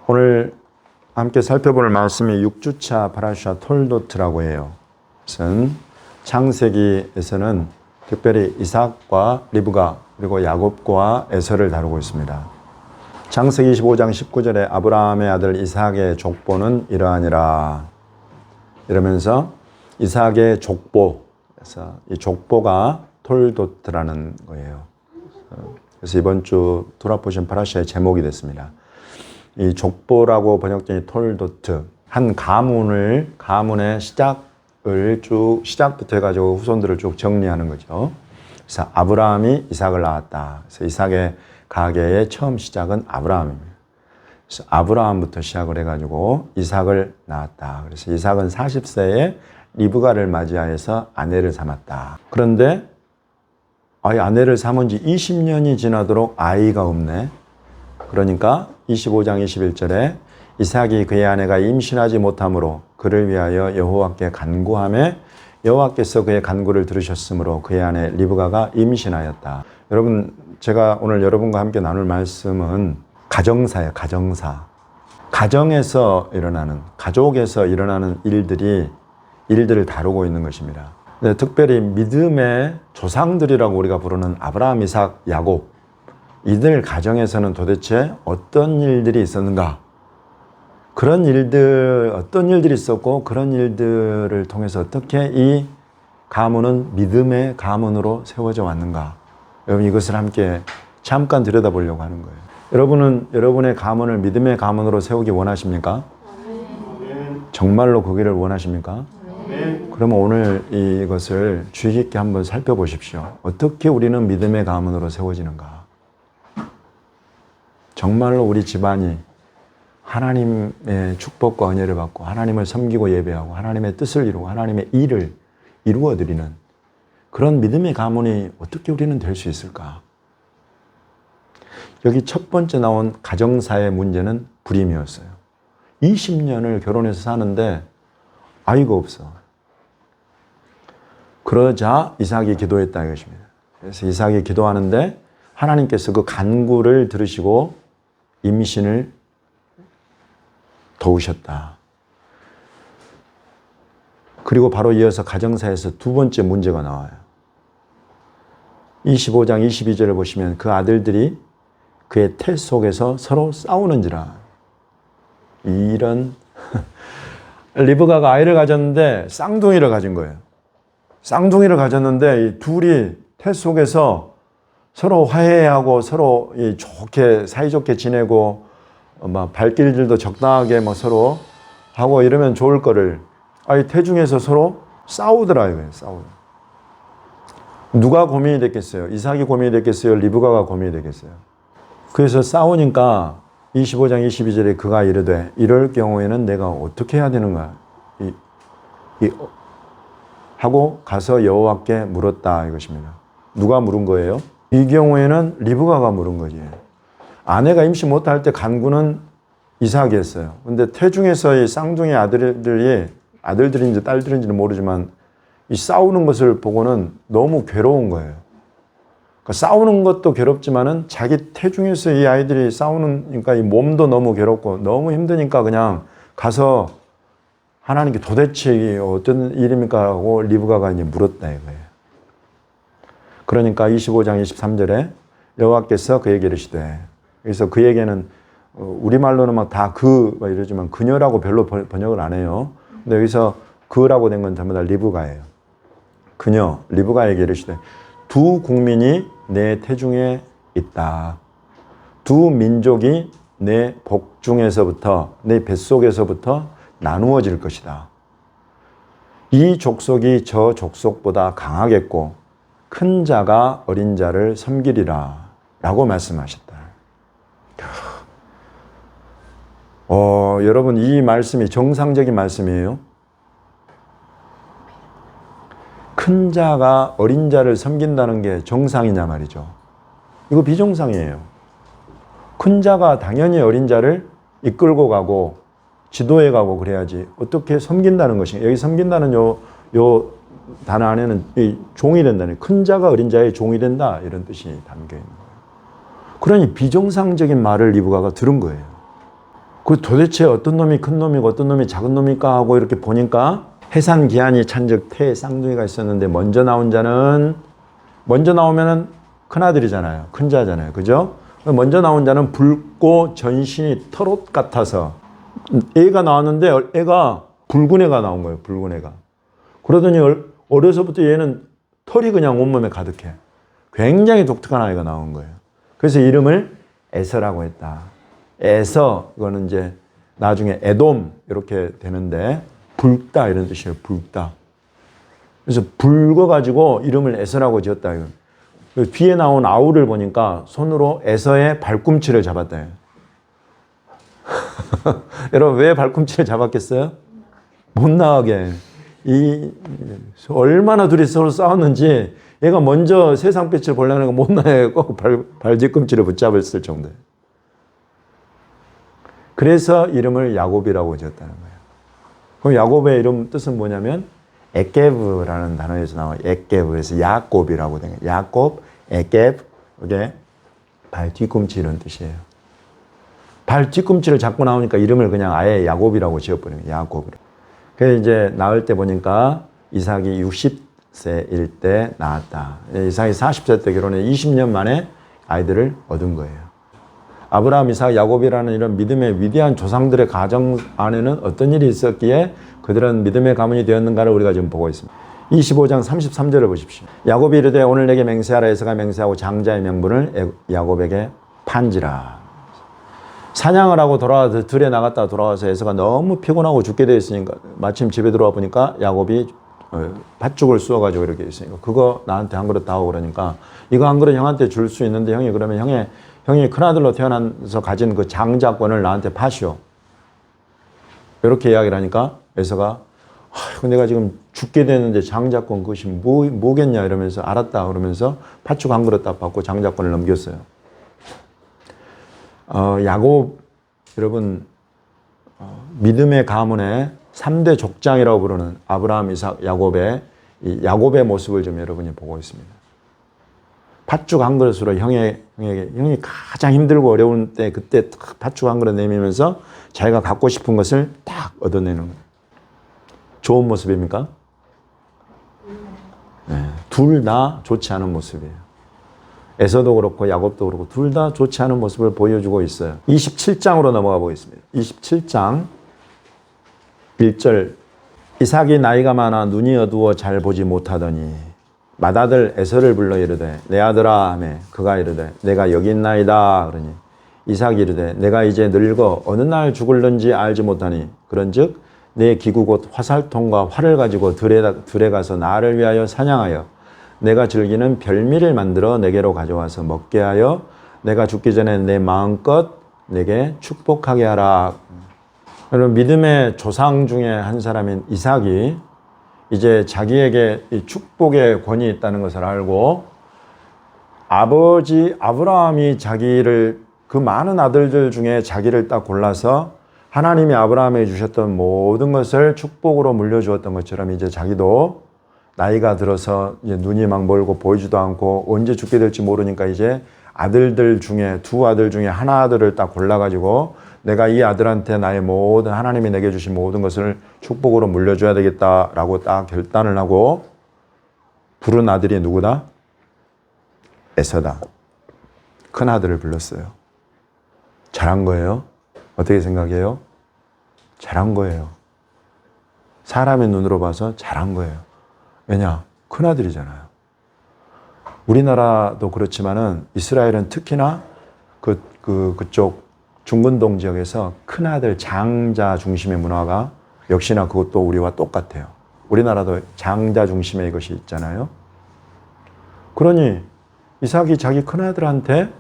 오늘 함께 살펴볼 말씀이 6주차 파라샤 톨도트라고 해요. 그것은 창세기에서는 특별히 이삭과 리브가 그리고 야곱과 에서를 다루고 있습니다. 창세기 25장 19절에 아브라함의 아들 이삭의 족보는 이러하니라 이러면서 이삭의 족보, 그래서 이 족보가 톨도트라는 거예요. 그래서 이번 주 돌아보신 파라샤의 제목이 됐습니다. 이 족보라고 번역된 톨도트, 한 가문의 시작을 쭉 시작부터 해가지고 후손들을 쭉 정리하는 거죠. 그래서 아브라함이 이삭을 낳았다. 그래서 이삭의 가계의 처음 시작은 아브라함입니다. 그래서 아브라함부터 시작을 해가지고 이삭을 낳았다. 그래서 이삭은 40세에 리브가를 맞이하여서 아내를 삼았다. 그런데 아내를 삼은 지 20년이 지나도록 아이가 없네. 그러니까 25장 21절에 이삭이 그의 아내가 임신하지 못하므로 그를 위하여 여호와께 간구하매 여호와께서 그의 간구를 들으셨으므로 그의 아내 리브가가 임신하였다. 여러분, 제가 오늘 여러분과 함께 나눌 말씀은 가정사예요. 가정사. 가정에서 일어나는, 가족에서 일어나는 일들을 다루고 있는 것입니다. 특별히 믿음의 조상들이라고 우리가 부르는 아브라함, 이삭, 야곱, 이들 가정에서는 도대체 어떤 일들이 있었는가? 어떤 일들이 있었고 그런 일들을 통해서 어떻게 이 가문은 믿음의 가문으로 세워져 왔는가? 여러분, 이것을 함께 잠깐 들여다보려고 하는 거예요. 여러분은 여러분의 가문을 믿음의 가문으로 세우기 원하십니까? 정말로 거기를 원하십니까? 그러면 오늘 이것을 주의 깊게 한번 살펴보십시오. 어떻게 우리는 믿음의 가문으로 세워지는가? 정말로 우리 집안이 하나님의 축복과 은혜를 받고 하나님을 섬기고 예배하고 하나님의 뜻을 이루고 하나님의 일을 이루어드리는 그런 믿음의 가문이 어떻게 우리는 될 수 있을까? 여기 첫 번째 나온 가정사의 문제는 불임이었어요. 20년을 결혼해서 사는데 아이가 없어. 그러자 이삭이 기도했다 이것입니다. 그래서 이삭이 기도하는데 하나님께서 그 간구를 들으시고 임신을 도우셨다. 그리고 바로 이어서 가정사에서 두 번째 문제가 나와요. 25장 22절을 보시면 그 아들들이 그의 태 속에서 서로 싸우는지라. 이런 리브가가 아이를 가졌는데 쌍둥이를 가진 거예요. 쌍둥이를 가졌는데 이 둘이 태 속에서 서로 화해하고 서로 좋게 사이좋게 지내고 막 발길들도 적당하게 뭐 서로 하고 이러면 좋을 거를 태중에서 서로 싸우더라 이거예요. 싸우더라. 누가 고민이 됐겠어요? 이삭이 고민이 됐겠어요? 리브가가 고민이 됐겠어요? 그래서 싸우니까 25장 22절에 그가 이르되 이럴 경우에는 내가 어떻게 해야 되는가? 하고 가서 여호와께 물었다 이것입니다. 누가 물은 거예요? 이 경우에는 리브가가 물은 거지. 아내가 임신 못할 때 간구는 이삭이 했어요. 근데 태중에서 이 쌍둥이 아들들인지 딸들인지는 모르지만 이 싸우는 것을 보고는 너무 괴로운 거예요. 그러니까 싸우는 것도 괴롭지만은 자기 태중에서 이 아이들이 싸우니까 이 몸도 너무 괴롭고 너무 힘드니까 그냥 가서 하나님께 도대체 이게 어떤 일입니까? 하고 리브가가 이제 물었다 이거예요. 그러니까 25장 23절에 여호와께서 그에게 이르시되, 그래서 그에게는 우리말로는 막 다 이러지만 그녀라고 별로 번역을 안 해요. 근데 여기서 그라고 된 건 전부 다 리브가예요. 그녀, 리브가에게 이르시되 두 국민이 내 태중에 있다. 두 민족이 내 복중에서부터 내 뱃속에서부터 나누어질 것이다. 이 족속이 저 족속보다 강하겠고 큰 자가 어린 자를 섬기리라 라고 말씀하셨다. 여러분, 이 말씀이 정상적인 말씀이에요. 큰 자가 어린 자를 섬긴다는 게 정상이냐 말이죠. 이거 비정상이에요. 큰 자가 당연히 어린 자를 이끌고 가고 지도해 가고 그래야지 어떻게 섬긴다는 것인가. 여기 섬긴다는 요 단어 안에는 이 종이 된다는, 큰 자가 어린 자의 종이 된다 이런 뜻이 담겨 있는 거예요. 그러니 비정상적인 말을 리브가가 들은 거예요. 그 도대체 어떤 놈이 큰 놈이고 어떤 놈이 작은 놈일까 하고 이렇게 보니까 해산 기한이 찬즉 태에 쌍둥이가 있었는데 먼저 나오면은 큰아들이잖아요. 큰 자잖아요. 그죠? 먼저 나온 자는 붉고 전신이 털옷 같아서 애가 나왔는데 애가 붉은 애가 나온 거예요. 붉은 애가. 그러더니 어려서부터 얘는 털이 그냥 온몸에 가득해. 굉장히 독특한 아이가 나온 거예요. 그래서 이름을 에서라고 했다. 에서, 이거는 이제 나중에 에돔 이렇게 되는데 붉다 이런 뜻이에요. 붉다. 그래서 붉어가지고 이름을 에서라고 지었다. 뒤에 나온 아우를 보니까 손으로 에서의 발꿈치를 잡았다. 여러분 왜 발꿈치를 잡았겠어요? 못 나가게. 얼마나 둘이 서로 싸웠는지 얘가 먼저 세상 빛을 보려는 거 못 나가게 꼭 발 뒤꿈치를 붙잡았을 정도예요. 그래서 이름을 야곱이라고 지었다는 거예요. 그럼 야곱의 이름 뜻은 뭐냐면 에케브라는 단어에서 나와요. 에케브에서 야곱이라고 된 거예요. 야곱, 에케브, 이게 발 뒤꿈치 이런 뜻이에요. 발 뒤꿈치를 잡고 나오니까 이름을 그냥 아예 야곱이라고 지어버린 거예요. 야곱으로. 그래서 이제 낳을 때 보니까 이삭이 60세일 때 낳았다. 이삭이 40세 때 결혼해 20년 만에 아이들을 얻은 거예요. 아브라함, 이삭, 야곱이라는 이런 믿음의 위대한 조상들의 가정 안에는 어떤 일이 있었기에 그들은 믿음의 가문이 되었는가를 우리가 지금 보고 있습니다. 25장 33절을 보십시오. 야곱이 이르되 오늘 내게 맹세하라. 에서가 맹세하고 장자의 명분을 야곱에게 판지라. 사냥을 하고 돌아와서 들에 나갔다 돌아와서 에서가 너무 피곤하고 죽게 되어 있으니까 마침 집에 들어와 보니까 야곱이 팥죽을 쑤어가지고 이렇게 있으니까 그거 나한테 한 그릇 다오 그러니까 이거 한 그릇 형한테 줄 수 있는데 형이 그러면 형이 큰아들로 태어나서 가진 그 장자권을 나한테 파시오. 이렇게 이야기를 하니까 에서가 내가 지금 죽게 되는데 장자권 그것이 뭐겠냐 이러면서 알았다 그러면서 팥죽 한 그릇 딱 받고 장자권을 넘겼어요. 야곱 여러분 믿음의 가문의 3대 족장이라고 부르는 아브라함, 이삭, 야곱의 이 야곱의 모습을 좀 여러분이 보고 있습니다. 팥죽 한 그릇으로 형이 가장 힘들고 어려운 때 그때 딱 팥죽 한 그릇 내밀면서 자기가 갖고 싶은 것을 딱 얻어내는 거예요. 좋은 모습입니까? 네, 둘 다 좋지 않은 모습이에요. 에서도 그렇고 야곱도 그렇고 둘 다 좋지 않은 모습을 보여주고 있어요. 27장으로 넘어가 보겠습니다. 27장 1절 이삭이 나이가 많아 눈이 어두워 잘 보지 못하더니 맏아들 에서를 불러 이르되 내 아들아 하매 그가 이르되 내가 여기 있나이다 그러니 이삭이 이르되 내가 이제 늙어 어느 날 죽을는지 알지 못하니 그런즉 내 기구 곧 화살통과 활을 가지고 들에 가서 나를 위하여 사냥하여 내가 즐기는 별미를 만들어 내게로 가져와서 먹게 하여 내가 죽기 전에 내 마음껏 내게 축복하게 하라. 여러분 믿음의 조상 중에 한 사람인 이삭이 이제 자기에게 이 축복의 권이 있다는 것을 알고 아버지 아브라함이 자기를 그 많은 아들들 중에 자기를 딱 골라서 하나님이 아브라함에게 주셨던 모든 것을 축복으로 물려주었던 것처럼 이제 자기도 나이가 들어서 이제 눈이 막 멀고 보이지도 않고 언제 죽게 될지 모르니까 이제 아들들 중에 두 아들 중에 하나 아들을 딱 골라가지고 내가 이 아들한테 나의 모든 하나님이 내게 주신 모든 것을 축복으로 물려줘야 되겠다라고 딱 결단을 하고 부른 아들이 누구다? 에서다. 큰 아들을 불렀어요. 잘한 거예요? 어떻게 생각해요? 잘한 거예요. 사람의 눈으로 봐서 잘한 거예요. 왜냐? 큰 아들이잖아요. 우리나라도 그렇지만은 이스라엘은 특히나 그쪽 중근동 지역에서 큰아들 장자 중심의 문화가 역시나 그것도 우리와 똑같아요. 우리나라도 장자 중심의 이것이 있잖아요. 그러니 이삭이 자기 큰아들한테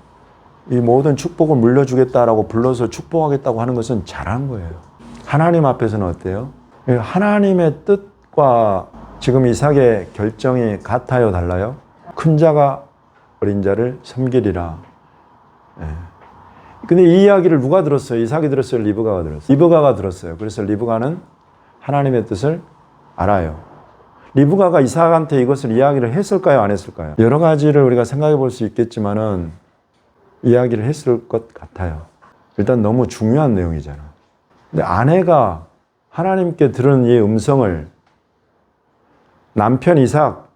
이 모든 축복을 물려주겠다라고 불러서 축복하겠다고 하는 것은 잘한 거예요. 하나님 앞에서는 어때요? 하나님의 뜻과 지금 이삭의 결정이 같아요, 달라요? 큰 자가 어린 자를 섬기리라. 네. 근데 이 이야기를 누가 들었어요? 이삭이 들었어요? 리브가가 들었어요? 리브가가 들었어요. 그래서 리브가는 하나님의 뜻을 알아요. 리브가가 이삭한테 이것을 이야기를 했을까요? 안 했을까요? 여러 가지를 우리가 생각해 볼 수 있겠지만은 이야기를 했을 것 같아요. 일단 너무 중요한 내용이잖아. 근데 아내가 하나님께 들은 이 음성을 남편 이삭,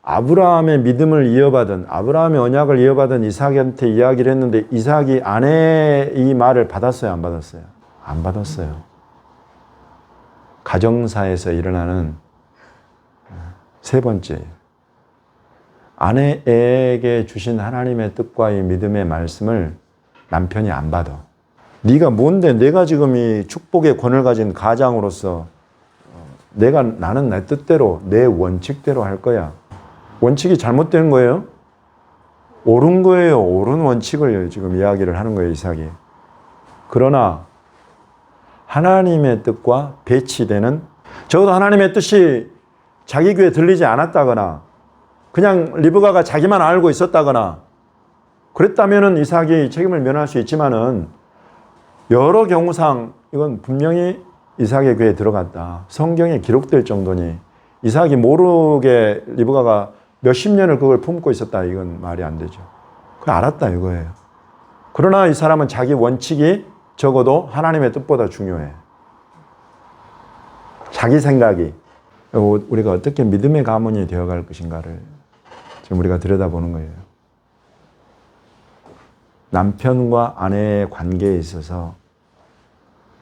아브라함의 믿음을 이어받은, 아브라함의 언약을 이어받은 이삭한테 이야기를 했는데 이삭이 아내의 이 말을 받았어요? 안 받았어요? 안 받았어요. 가정사에서 일어나는 세 번째, 아내에게 주신 하나님의 뜻과 이 믿음의 말씀을 남편이 안 받아. 네가 뭔데 내가 지금 이 축복의 권을 가진 가장으로서 나는 내 뜻대로 내 원칙대로 할 거야. 원칙이 잘못된 거예요? 옳은 거예요. 옳은 원칙을 지금 이야기를 하는 거예요, 이삭이. 그러나 하나님의 뜻과 배치되는, 적어도 하나님의 뜻이 자기 귀에 들리지 않았다거나 그냥 리브가가 자기만 알고 있었다거나 그랬다면은 이삭이 책임을 면할 수 있지만은 여러 경우상 이건 분명히 이삭의 귀에 들어갔다. 성경에 기록될 정도니 이삭이 모르게 리브가가 몇십 년을 그걸 품고 있었다. 이건 말이 안 되죠. 그걸 알았다 이거예요. 그러나 이 사람은 자기 원칙이 적어도 하나님의 뜻보다 중요해. 자기 생각이 우리가 어떻게 믿음의 가문이 되어갈 것인가를 지금 우리가 들여다보는 거예요. 남편과 아내의 관계에 있어서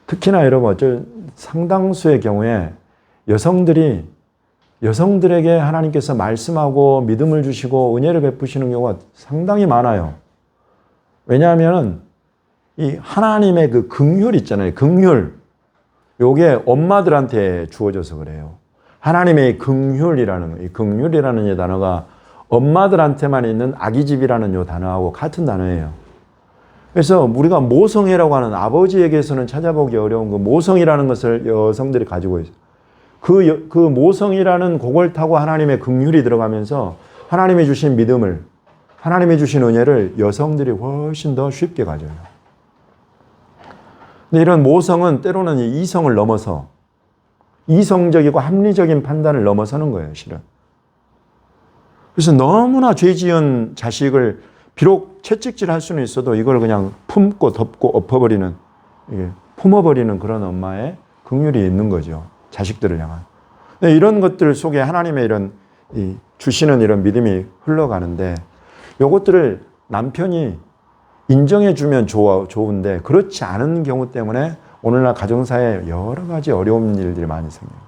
특히나 여러분 상당수의 경우에 여성들에게 하나님께서 말씀하고 믿음을 주시고 은혜를 베푸시는 경우가 상당히 많아요. 왜냐하면 이 하나님의 그 긍휼 있잖아요. 긍휼. 요게 엄마들한테 주어져서 그래요. 하나님의 긍휼이라는 이 단어가 엄마들한테만 있는 아기집이라는 요 단어하고 같은 단어예요. 그래서 우리가 모성애라고 하는 아버지에게서는 찾아보기 어려운 그 모성이라는 것을 여성들이 가지고 있어요. 그 모성이라는 그걸 타고 하나님의 긍휼이 들어가면서 하나님이 주신 믿음을, 하나님이 주신 은혜를 여성들이 훨씬 더 쉽게 가져요. 근데 이런 모성은 때로는 이성을 넘어서 이성적이고 합리적인 판단을 넘어서는 거예요, 실은. 그래서 너무나 죄 지은 자식을 비록 채찍질 할 수는 있어도 이걸 그냥 품고 덮고 엎어버리는, 품어버리는 그런 엄마의 긍휼이 있는 거죠. 자식들을 향한. 이런 것들 속에 하나님의 이런 주시는 이런 믿음이 흘러가는데 이것들을 남편이 인정해주면 좋은데 그렇지 않은 경우 때문에 오늘날 가정사에 여러 가지 어려운 일들이 많이 생겨요.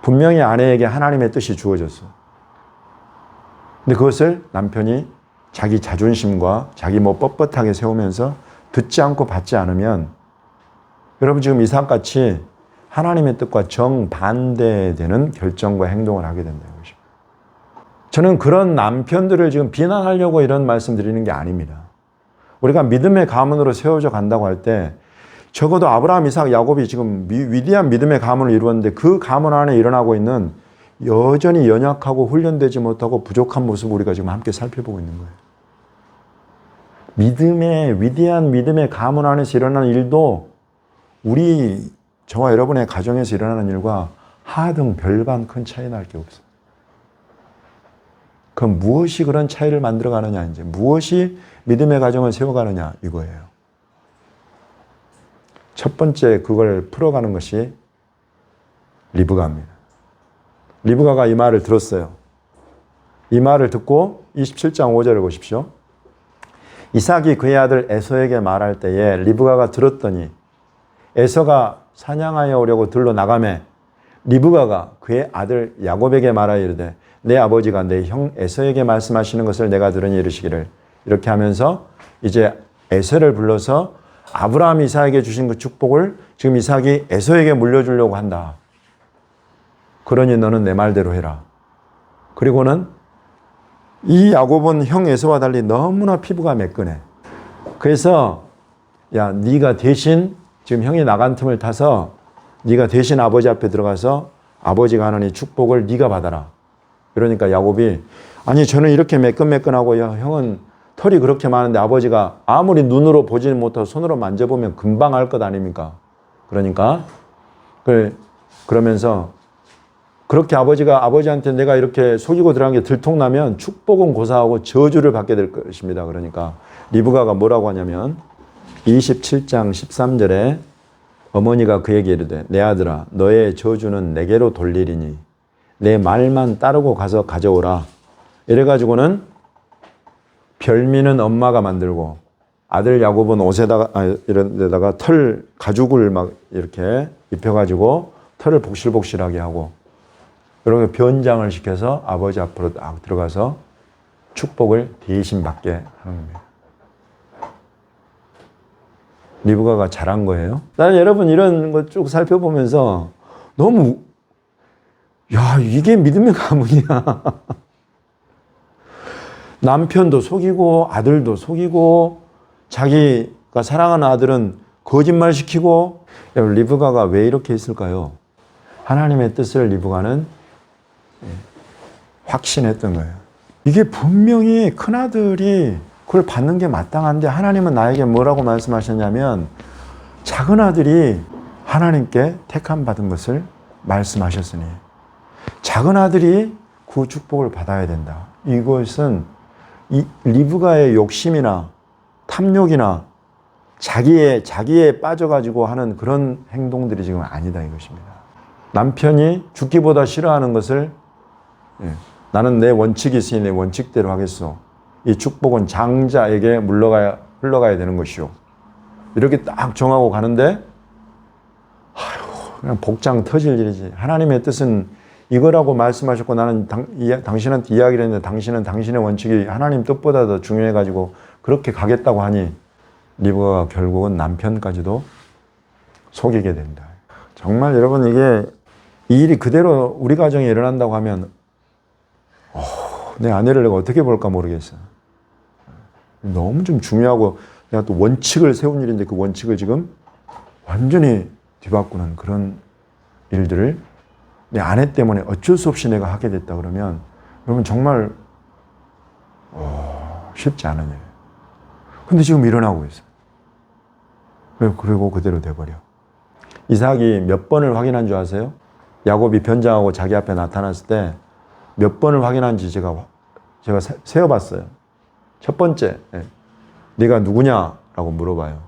분명히 아내에게 하나님의 뜻이 주어졌어. 근데 그것을 남편이 자기 자존심과 자기 뻣뻣하게 세우면서 듣지 않고 받지 않으면 여러분 지금 이삭같이 하나님의 뜻과 정반대되는 결정과 행동을 하게 된다는 것입니다. 저는 그런 남편들을 지금 비난하려고 이런 말씀 드리는 게 아닙니다. 우리가 믿음의 가문으로 세워져 간다고 할 때 적어도 아브라함, 이삭, 야곱이 지금 위대한 믿음의 가문을 이루었는데 그 가문 안에 일어나고 있는 여전히 연약하고 훈련되지 못하고 부족한 모습을 우리가 지금 함께 살펴보고 있는 거예요. 위대한 믿음의 가문 안에서 일어나는 일도 저와 여러분의 가정에서 일어나는 일과 하등 별반 큰 차이 날 게 없어요. 그럼 무엇이 그런 차이를 만들어가느냐, 이제 무엇이 믿음의 가정을 세워가느냐 이거예요. 첫 번째 그걸 풀어가는 것이 리브가입니다. 리브가가 이 말을 들었어요. 이 말을 듣고 27장 5절을 보십시오. 이삭이 그의 아들 에서에게 말할 때에 리브가가 들었더니 에서가 사냥하여 오려고 들로 나가매 리브가가 그의 아들 야곱에게 말하여 이르되 내 아버지가 내 형 에서에게 말씀하시는 것을 내가 들으니 이르시기를, 이렇게 하면서 이제 에서를 불러서 아브라함이 이삭에게 주신 그 축복을 지금 이삭이 에서에게 물려주려고 한다. 그러니 너는 내 말대로 해라. 그리고는 이 야곱은 형 에서와 달리 너무나 피부가 매끈해. 그래서 야, 네가 대신 지금 형이 나간 틈을 타서 네가 대신 아버지 앞에 들어가서 아버지가 하는 이 축복을 네가 받아라. 그러니까 야곱이 아니 저는 이렇게 매끈매끈하고 형은 털이 그렇게 많은데 아버지가 아무리 눈으로 보지는 못하고 손으로 만져보면 금방 알 것 아닙니까? 그러니까 그러면서 그렇게 아버지한테 내가 이렇게 속이고 들어간 게 들통나면 축복은 고사하고 저주를 받게 될 것입니다. 그러니까 리브가가 뭐라고 하냐면 27장 13절에 어머니가 그에게 이르되 내 아들아 너의 저주는 내게로 돌리리니 내 말만 따르고 가서 가져오라. 이래가지고는 별미는 엄마가 만들고 아들 야곱은 옷에다가 이런 데다가 털 가죽을 막 이렇게 입혀가지고 털을 복실복실하게 하고 그리고 변장을 시켜서 아버지 앞으로 딱 들어가서 축복을 대신 받게 하는 겁니다. 리브가가 잘한 거예요. 나는 여러분 이런 거 쭉 살펴보면서 너무 야 이게 믿음의 가문이야. 남편도 속이고 아들도 속이고 자기가 사랑하는 아들은 거짓말시키고 리브가가 왜 이렇게 했을까요? 하나님의 뜻을 리브가는 확신했던 거예요. 이게 분명히 큰아들이 그걸 받는 게 마땅한데 하나님은 나에게 뭐라고 말씀하셨냐면 작은 아들이 하나님께 택함 받은 것을 말씀하셨으니 작은 아들이 그 축복을 받아야 된다. 이것은 이 리브가의 욕심이나 탐욕이나 자기에 빠져가지고 하는 그런 행동들이 지금 아니다 이것입니다. 남편이 죽기보다 싫어하는 것을 나는 내 원칙이 있으니 내 원칙대로 하겠소. 이 축복은 장자에게 흘러가야 되는 것이오. 이렇게 딱 정하고 가는데 그냥 복장 터질 일이지. 하나님의 뜻은 이거라고 말씀하셨고 나는 당신한테 이야기를 했는데 당신은 당신의 원칙이 하나님 뜻보다 더 중요해가지고 그렇게 가겠다고 하니 리브가가 결국은 남편까지도 속이게 된다. 정말 여러분 이게 이 일이 그대로 우리 가정에 일어난다고 하면 내 아내를 내가 어떻게 볼까 모르겠어. 너무 좀 중요하고 내가 또 원칙을 세운 일인데 그 원칙을 지금 완전히 뒤바꾸는 그런 일들을 내 아내 때문에 어쩔 수 없이 내가 하게 됐다 그러면 여러분 정말 쉽지 않은 일이에요. 근데 지금 일어나고 있어요. 그리고 그대로 돼버려. 이삭이 몇 번을 확인한 줄 아세요? 야곱이 변장하고 자기 앞에 나타났을 때 몇 번을 확인한지 제가 세어봤어요. 첫 번째, 네가 누구냐라고 물어봐요.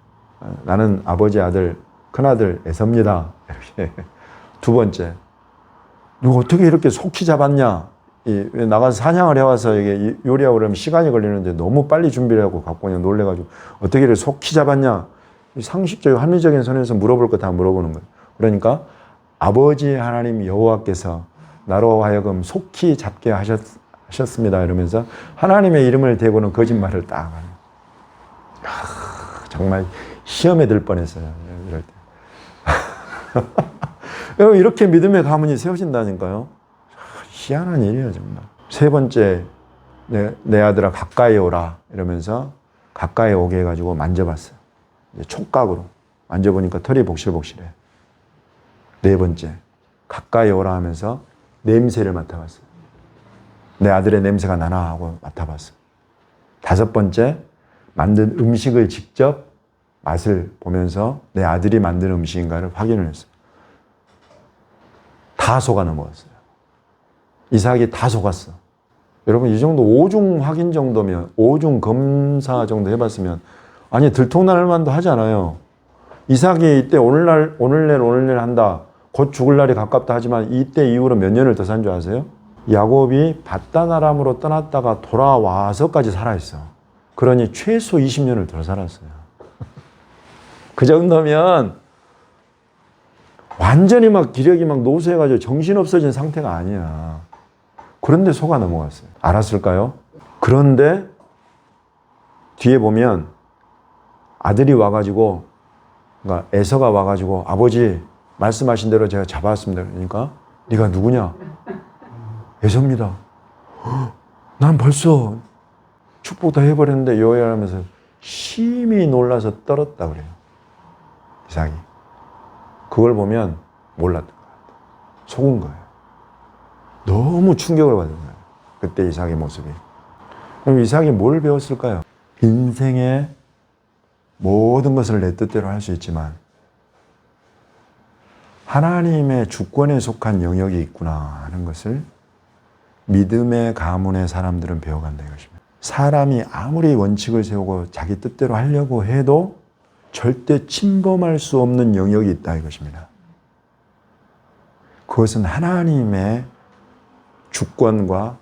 나는 아버지 아들, 큰아들 에서입니다. 이렇게. 두 번째, 너 어떻게 이렇게 속히 잡았냐? 나가서 사냥을 해와서 이게 요리하고 그러면 시간이 걸리는데 너무 빨리 준비를 하고 갖고 그냥 놀래가지고 어떻게 이렇게 속히 잡았냐? 상식적이고 합리적인 선에서 물어볼 거 다 물어보는 거예요. 그러니까 아버지 하나님 여호와께서 나로 하여금 속히 잡게 하셨습니다. 이러면서 하나님의 이름을 대고는 거짓말을 딱 하는. 정말 시험에 들 뻔했어요. 이럴 때. 이렇게 믿음의 가문이 세워진다니까요. 희한한 일이에요, 정말. 세 번째, 내 아들아 가까이 오라 이러면서 가까이 오게 해가지고 만져봤어요. 촉각으로 만져보니까 털이 복실복실해. 네 번째, 가까이 오라 하면서 냄새를 맡아봤어요. 내 아들의 냄새가 나나 하고 맡아봤어요. 다섯 번째, 만든 음식을 직접 맛을 보면서 내 아들이 만든 음식인가를 확인을 했어요. 다 속아 넘어갔어요. 이삭이 다 속았어. 여러분 이 정도 오중 확인 정도면 오중 검사 정도 해봤으면 아니 들통날 만도 하지 않아요. 이삭이 이때 오늘 한다. 곧 죽을 날이 가깝다 하지만 이때 이후로 몇 년을 더 산 줄 아세요? 야곱이 밧단 아람으로 떠났다가 돌아와서까지 살아있어. 그러니 최소 20년을 더 살았어요. 그 정도면 완전히 막 기력이 막 노쇠해가지고 정신 없어진 상태가 아니야. 그런데 속아 넘어갔어요. 알았을까요? 그런데 뒤에 보면 아들이 와가지고 그러니까 에서가 와가지고 아버지 말씀하신 대로 제가 잡아왔습니다. 그러니까 네가 누구냐? 에서입니다. 난 벌써 축복 다 해버렸는데 요야하면서 심히 놀라서 떨었다 그래요. 이삭이. 그걸 보면 몰랐던 것 같아요. 속은 거예요. 너무 충격을 받은 거예요. 그때 이삭의 모습이. 그럼 이삭이 뭘 배웠을까요? 인생의 모든 것을 내 뜻대로 할 수 있지만 하나님의 주권에 속한 영역이 있구나 하는 것을 믿음의 가문의 사람들은 배워간다 이것입니다. 사람이 아무리 원칙을 세우고 자기 뜻대로 하려고 해도 절대 침범할 수 없는 영역이 있다 이것입니다. 그것은 하나님의 주권과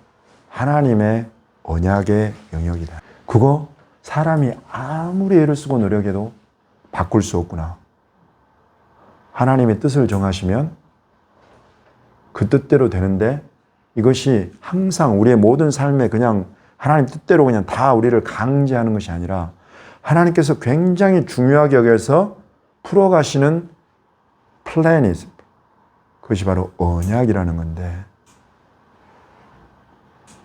하나님의 언약의 영역이다. 그거 사람이 아무리 애를 쓰고 노력해도 바꿀 수 없구나. 하나님의 뜻을 정하시면 그 뜻대로 되는데 이것이 항상 우리의 모든 삶에 그냥 하나님 뜻대로 그냥 다 우리를 강제하는 것이 아니라 하나님께서 굉장히 중요하게 여겨서 풀어가시는 플랜이 있습니다. 그것이 바로 언약이라는 건데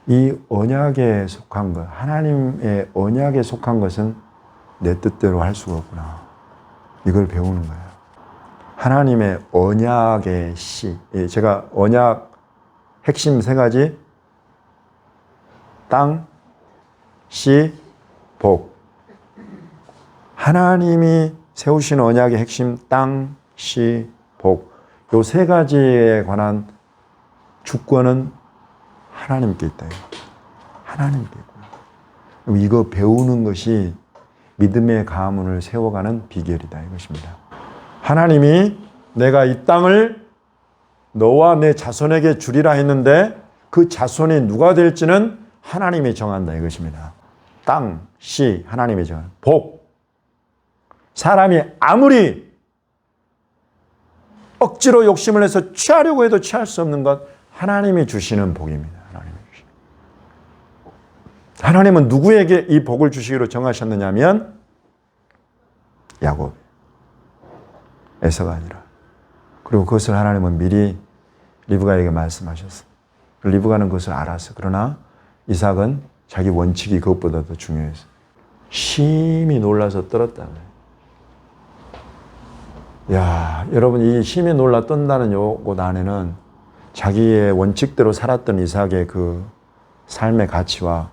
이 언약에 속한 것, 하나님의 언약에 속한 것은 내 뜻대로 할 수가 없구나. 이걸 배우는 거예요. 하나님의 언약의 시. 제가 언약 핵심 3가지. 땅, 시, 복. 하나님이 세우신 언약의 핵심 땅, 시, 복. 요 3가지에 관한 주권은 하나님께 있다. 하나님께 있고. 이거 배우는 것이 믿음의 가문을 세워가는 비결이다 이것입니다. 하나님이 내가 이 땅을 너와 내 자손에게 주리라 했는데 그 자손이 누가 될지는 하나님이 정한다 이것입니다. 땅, 시, 하나님이 정한다. 복. 사람이 아무리 억지로 욕심을 내서 취하려고 해도 취할 수 없는 것 하나님이 주시는 복입니다. 하나님은 누구에게 이 복을 주시기로 정하셨느냐면 야곱, 에서가 아니라. 그리고 그것을 하나님은 미리 리브가에게 말씀하셨어요. 리브가는 그것을 알았어요. 그러나 이삭은 자기 원칙이 그것보다 더 중요했어요. 심히 놀라서 떨었다. 야, 여러분 이 심히 놀라 떤다는 요것 안에는 자기의 원칙대로 살았던 이삭의 그 삶의 가치와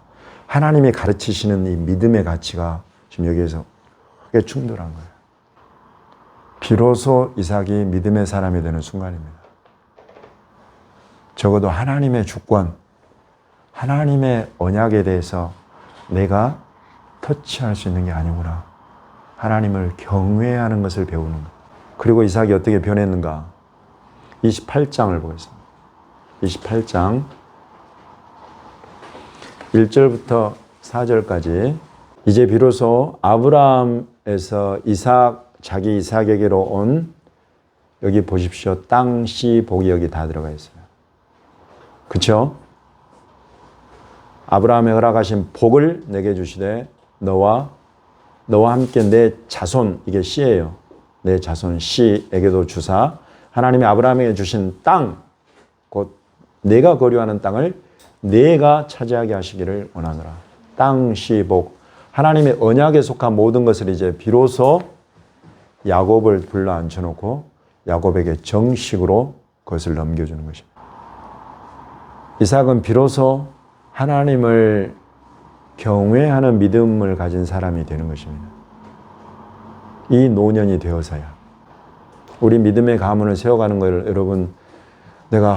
하나님이 가르치시는 이 믿음의 가치가 지금 여기에서 크게 충돌한 거예요. 비로소 이삭이 믿음의 사람이 되는 순간입니다. 적어도 하나님의 주권, 하나님의 언약에 대해서 내가 터치할 수 있는 게 아니구나. 하나님을 경외하는 것을 배우는 것. 그리고 이삭이 어떻게 변했는가? 28장을 보겠습니다. 28장 1절부터 4절까지. 이제 비로소 아브라함에서 자기 이삭에게로 온, 여기 보십시오. 땅, 시, 복이 여기 다 들어가 있어요. 그렇죠? 아브라함에 허락하신 복을 내게 주시되 너와 함께 내 자손, 이게 씨예요. 내 자손 씨에게도 주사 하나님이 아브라함에게 주신 땅, 곧 내가 거류하는 땅을 내가 차지하게 하시기를 원하노라. 땅, 시, 복. 하나님의 언약에 속한 모든 것을 이제 비로소 야곱을 불러 앉혀놓고 야곱에게 정식으로 그것을 넘겨주는 것입니다. 이삭은 비로소 하나님을 경외하는 믿음을 가진 사람이 되는 것입니다. 이 노년이 되어서야. 우리 믿음의 가문을 세워가는 걸 여러분, 내가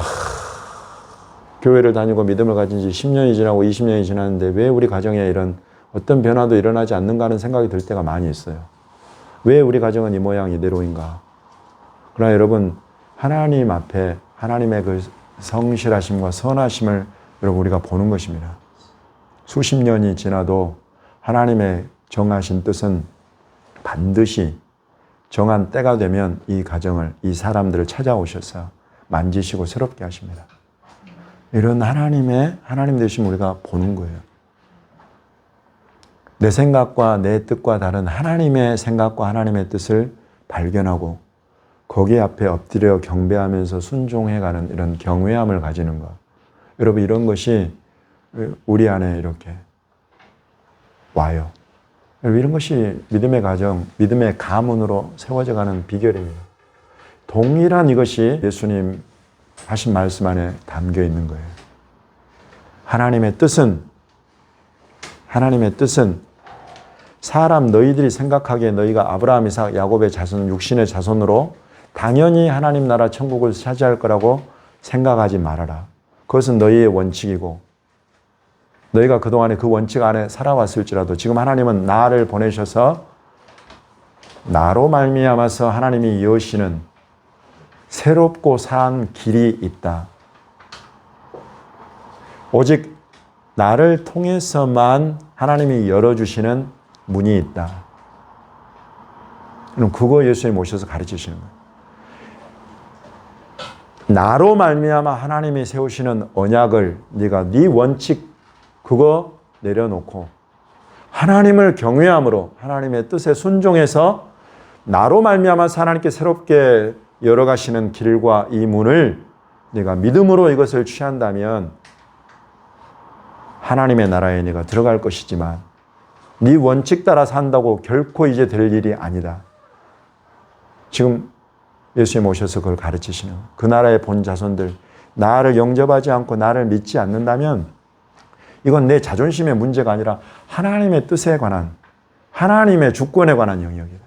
교회를 다니고 믿음을 가진 지 10년이 지나고 20년이 지났는데 왜 우리 가정에 이런 어떤 변화도 일어나지 않는가 하는 생각이 들 때가 많이 있어요. 왜 우리 가정은 이 모양 이대로인가? 그러나 여러분, 하나님 앞에 하나님의 그 성실하심과 선하심을 여러분 우리가 보는 것입니다. 수십 년이 지나도 하나님의 정하신 뜻은 반드시 정한 때가 되면 이 가정을, 이 사람들을 찾아오셔서 만지시고 새롭게 하십니다. 이런 하나님 되심 우리가 보는 거예요. 내 생각과 내 뜻과 다른 하나님의 생각과 하나님의 뜻을 발견하고 거기 앞에 엎드려 경배하면서 순종해가는 이런 경외함을 가지는 것. 여러분 이런 것이 우리 안에 이렇게 와요. 이런 것이 믿음의 가정, 믿음의 가문으로 세워져가는 비결입니다. 동일한 이것이 예수님 하신 말씀 안에 담겨 있는 거예요. 하나님의 뜻은 사람 너희들이 생각하기에 너희가 아브라함, 이삭, 야곱의 자손, 육신의 자손으로 당연히 하나님 나라 천국을 차지할 거라고 생각하지 말아라. 그것은 너희의 원칙이고 너희가 그동안에 그 원칙 안에 살아왔을지라도 지금 하나님은 나를 보내셔서 나로 말미암아서 하나님이 여시는 새롭고 산 길이 있다. 오직 나를 통해서만 하나님이 열어주시는 문이 있다. 그럼 그거 예수님 오셔서 가르치시는 거예요. 나로 말미암아 하나님이 세우시는 언약을 네가 네 원칙 그거 내려놓고 하나님을 경외함으로 하나님의 뜻에 순종해서 나로 말미암아서 하나님께 새롭게 열어가시는 길과 이 문을 네가 믿음으로 이것을 취한다면 하나님의 나라에 네가 들어갈 것이지만 네 원칙 따라 산다고 결코 이제 될 일이 아니다. 지금 예수님 오셔서 그걸 가르치시는 그 나라의 본 자손들 나를 영접하지 않고 나를 믿지 않는다면 이건 내 자존심의 문제가 아니라 하나님의 뜻에 관한 하나님의 주권에 관한 영역이다.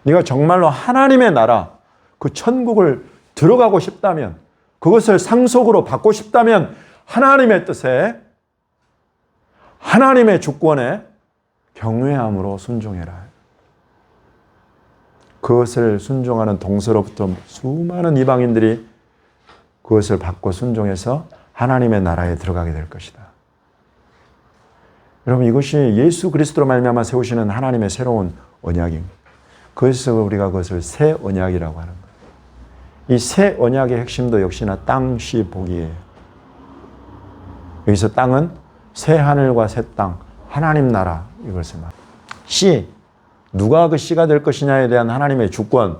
네가 정말로 하나님의 나라 그 천국을 들어가고 싶다면 그것을 상속으로 받고 싶다면 하나님의 뜻에 하나님의 주권에 경외함으로 순종해라. 그것을 순종하는 동서로부터 수많은 이방인들이 그것을 받고 순종해서 하나님의 나라에 들어가게 될 것이다. 여러분 이것이 예수 그리스도로 말미암아 세우시는 하나님의 새로운 언약입니다. 그래서 우리가 그것을 새 언약이라고 하는 거예요. 이 새 언약의 핵심도 역시나 땅, 시, 복이에요. 여기서 땅은 새 하늘과 새 땅, 하나님 나라 이것을 말. 시, 누가 그 씨가 될 것이냐에 대한 하나님의 주권.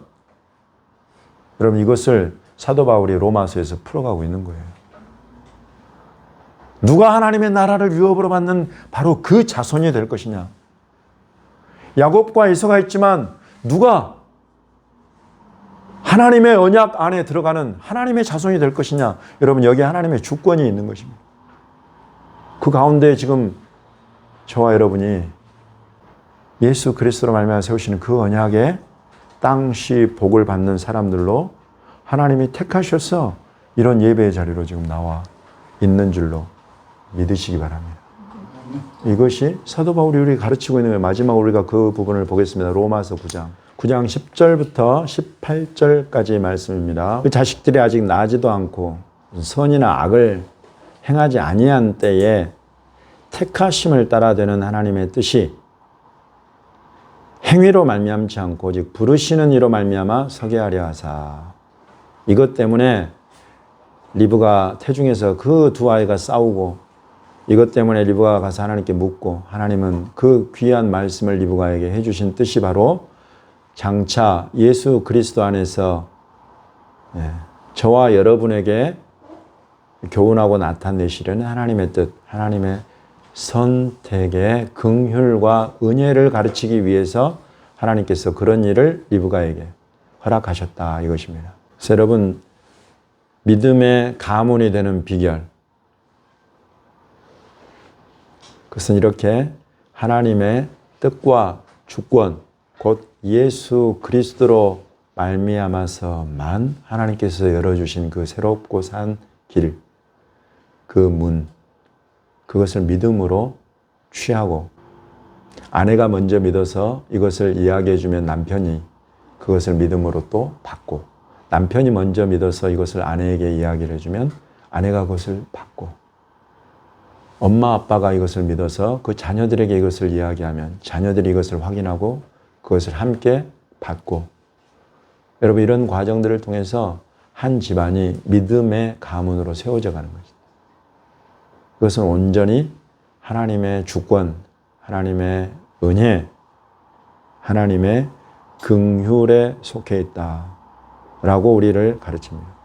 여러분 이것을 사도 바울이 로마서에서 풀어가고 있는 거예요. 누가 하나님의 나라를 유업으로 받는 바로 그 자손이 될 것이냐. 야곱과 이삭가 있지만 누가 하나님의 언약 안에 들어가는 하나님의 자손이 될 것이냐. 여러분 여기에 하나님의 주권이 있는 것입니다. 그 가운데 지금 저와 여러분이 예수 그리스도로 말미암아 세우시는 그 언약에 땅시 복을 받는 사람들로 하나님이 택하셔서 이런 예배의 자리로 지금 나와 있는 줄로 믿으시기 바랍니다. 이것이 사도 바울이 우리 가르치고 있는 거예요. 마지막으로 우리가 그 부분을 보겠습니다. 로마서 9장 10절부터 18절까지의 말씀입니다. 그 자식들이 아직 나지도 않고 선이나 악을 행하지 아니한 때에 택하심을 따라 되는 하나님의 뜻이 행위로 말미암지 않고 오직 부르시는 이로 말미암아 서게 하려 하사. 이것 때문에 리브가 태중에서 그 두 아이가 싸우고 이것 때문에 리브가가 가서 하나님께 묻고 하나님은 그 귀한 말씀을 리브가에게 해주신 뜻이 바로 장차 예수 그리스도 안에서 저와 여러분에게 교훈하고 나타내시려는 하나님의 뜻, 하나님의 선택의 긍휼과 은혜를 가르치기 위해서 하나님께서 그런 일을 리브가에게 허락하셨다 이것입니다. 그래서 여러분 믿음의 가문이 되는 비결 그것은 이렇게 하나님의 뜻과 주권 곧 예수 그리스도로 말미암아서만 하나님께서 열어주신 그 새롭고 산 길, 그 문 그것을 믿음으로 취하고 아내가 먼저 믿어서 이것을 이야기해 주면 남편이 그것을 믿음으로 또 받고 남편이 먼저 믿어서 이것을 아내에게 이야기를 해주면 아내가 그것을 받고 엄마 아빠가 이것을 믿어서 그 자녀들에게 이것을 이야기하면 자녀들이 이것을 확인하고 그것을 함께 받고 여러분 이런 과정들을 통해서 한 집안이 믿음의 가문으로 세워져 가는 것입니다. 그것은 온전히 하나님의 주권, 하나님의 은혜, 하나님의 긍휼에 속해 있다라고 우리를 가르칩니다.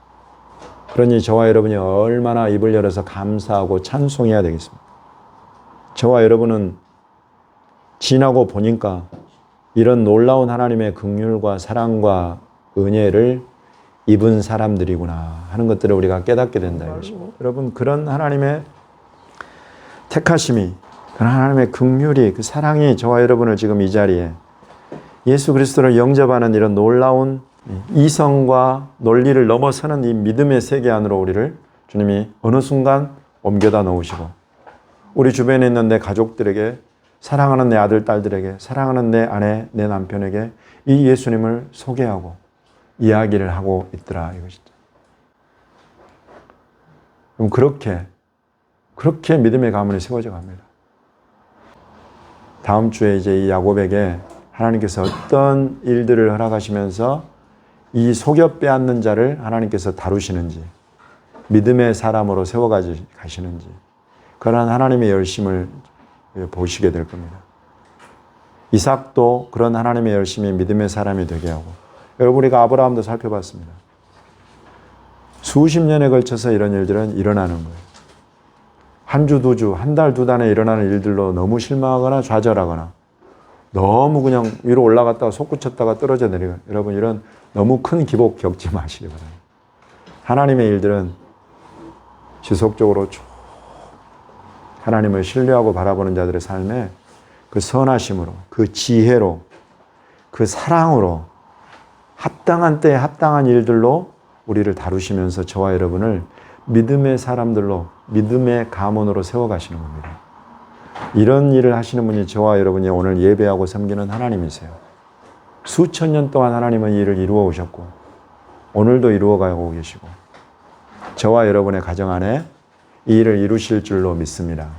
그러니 저와 여러분이 얼마나 입을 열어서 감사하고 찬송해야 되겠습니까? 저와 여러분은 지나고 보니까 이런 놀라운 하나님의 긍휼과 사랑과 은혜를 입은 사람들이구나 하는 것들을 우리가 깨닫게 된다 이것입니다. 여러분 그런 하나님의 택하심이 그런 하나님의 긍휼이 그 사랑이 저와 여러분을 지금 이 자리에 예수 그리스도를 영접하는 이런 놀라운 이성과 논리를 넘어서는 이 믿음의 세계 안으로 우리를 주님이 어느 순간 옮겨다 놓으시고 우리 주변에 있는 내 가족들에게 사랑하는 내 아들, 딸들에게, 사랑하는 내 아내, 내 남편에게 이 예수님을 소개하고 이야기를 하고 있더라 이것이죠. 그럼 그렇게 믿음의 가문이 세워져 갑니다. 다음 주에 이제 이 야곱에게 하나님께서 어떤 일들을 허락하시면서 이 속여 빼앗는 자를 하나님께서 다루시는지, 믿음의 사람으로 세워가시는지, 그러한 하나님의 열심을 보시게 될 겁니다. 이삭도 그런 하나님의 열심이 믿음의 사람이 되게 하고, 여러분 우리가 아브라함도 살펴봤습니다. 수십 년에 걸쳐서 이런 일들은 일어나는 거예요. 한 주, 두 주, 한 달, 두 달에 일어나는 일들로 너무 실망하거나 좌절하거나 너무 그냥 위로 올라갔다가 솟구쳤다가 떨어져 내리고, 여러분 이런 너무 큰 기복 겪지 마시기 바랍니다. 하나님의 일들은 지속적으로 쭉 하나님을 신뢰하고 바라보는 자들의 삶에 그 선하심으로, 그 지혜로, 그 사랑으로 합당한 때에 합당한 일들로 우리를 다루시면서 저와 여러분을 믿음의 사람들로, 믿음의 가문으로 세워가시는 겁니다. 이런 일을 하시는 분이 저와 여러분이 오늘 예배하고 섬기는 하나님이세요. 수천 년 동안 하나님은 이 일을 이루어 오셨고 오늘도 이루어가고 계시고 저와 여러분의 가정 안에 이 일을 이루실 줄로 믿습니다.